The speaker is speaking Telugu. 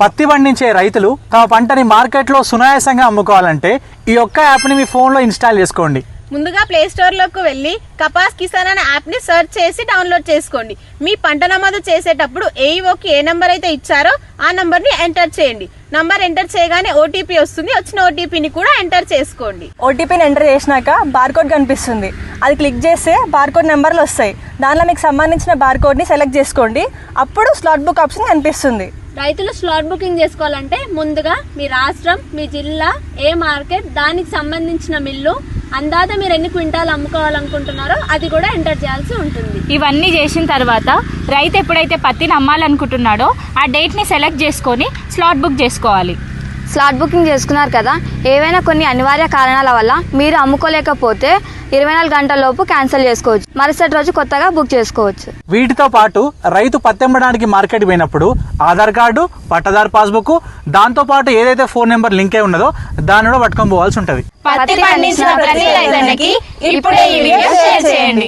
పత్తి పండించే రైతులు తమ పంటని మార్కెట్లో సునాయాసంగా అమ్ముకోవాలంటే ఈ ఒక్క యాప్ని మీ ఫోన్లో ఇన్స్టాల్ చేసుకోండి. ముందుగా ప్లే స్టోర్ లోకి వెళ్ళి కపాస్ కిసాన్ అనే యాప్ ని సెర్చ్ చేసి డౌన్లోడ్ చేసుకోండి. మీ పంట నమోదు చేసేటప్పుడు ఏఈఓకి ఏ నంబర్ అయితే ఇచ్చారో ఆ నంబర్ ని ఎంటర్ చేయండి. నంబర్ ఎంటర్ చేయగానే ఓటీపీ వస్తుంది. వచ్చిన ఓటీపీని కూడా ఎంటర్ చేసుకోండి. ఓటీపీని ఎంటర్ చేసినాక బార్కోడ్ కనిపిస్తుంది. అది క్లిక్ చేస్తే బార్కోడ్ నెంబర్లు వస్తాయి. దానిలో మీకు సంబంధించిన బార్కోడ్ని సెలెక్ట్ చేసుకోండి. అప్పుడు స్లాట్ బుక్ ఆప్షన్ కనిపిస్తుంది. రైతులు స్లాట్ బుకింగ్ చేసుకోవాలంటే ముందుగా మీ రాష్ట్రం, మీ జిల్లా, ఏ మార్కెట్, దానికి సంబంధించిన మిల్లు, అందాజ మీరు ఎన్ని క్వింటాలు అమ్ముకోవాలనుకుంటున్నారో అది కూడా ఎంటర్ చేయాల్సి ఉంటుంది. ఇవన్నీ చేసిన తర్వాత రైతు ఎప్పుడైతే పత్తిని అమ్మాలనుకుంటున్నాడో ఆ డేట్ని సెలెక్ట్ చేసుకొని స్లాట్ బుక్ చేసుకోవాలి. స్లాట్ బుకింగ్ చేసుకున్నారు కదా, ఏవైనా కొన్ని అనివార్య కారణాల వల్ల మీరు అమ్ముకోలేకపోతే 24 గంటల లోపు క్యాన్సిల్ చేసుకోవచ్చు. మరుసటి రోజు కొత్తగా బుక్ చేసుకోవచ్చు. వీటితో పాటు రైతు పత్తి అమ్మడానికి మార్కెట్ పోయినప్పుడు ఆధార్ కార్డు, పట్టదారు పాస్బుక్, దాంతో పాటు ఏదైతే ఫోన్ నెంబర్ లింక్ అయి ఉన్నదో దాన్ని కూడా పట్టుకొని పోవాల్సి ఉంటుంది. పత్తి పండించిన ప్రతి రైతన్నకి ఇప్పుడే ఈ వీడియో షేర్ చేయండి.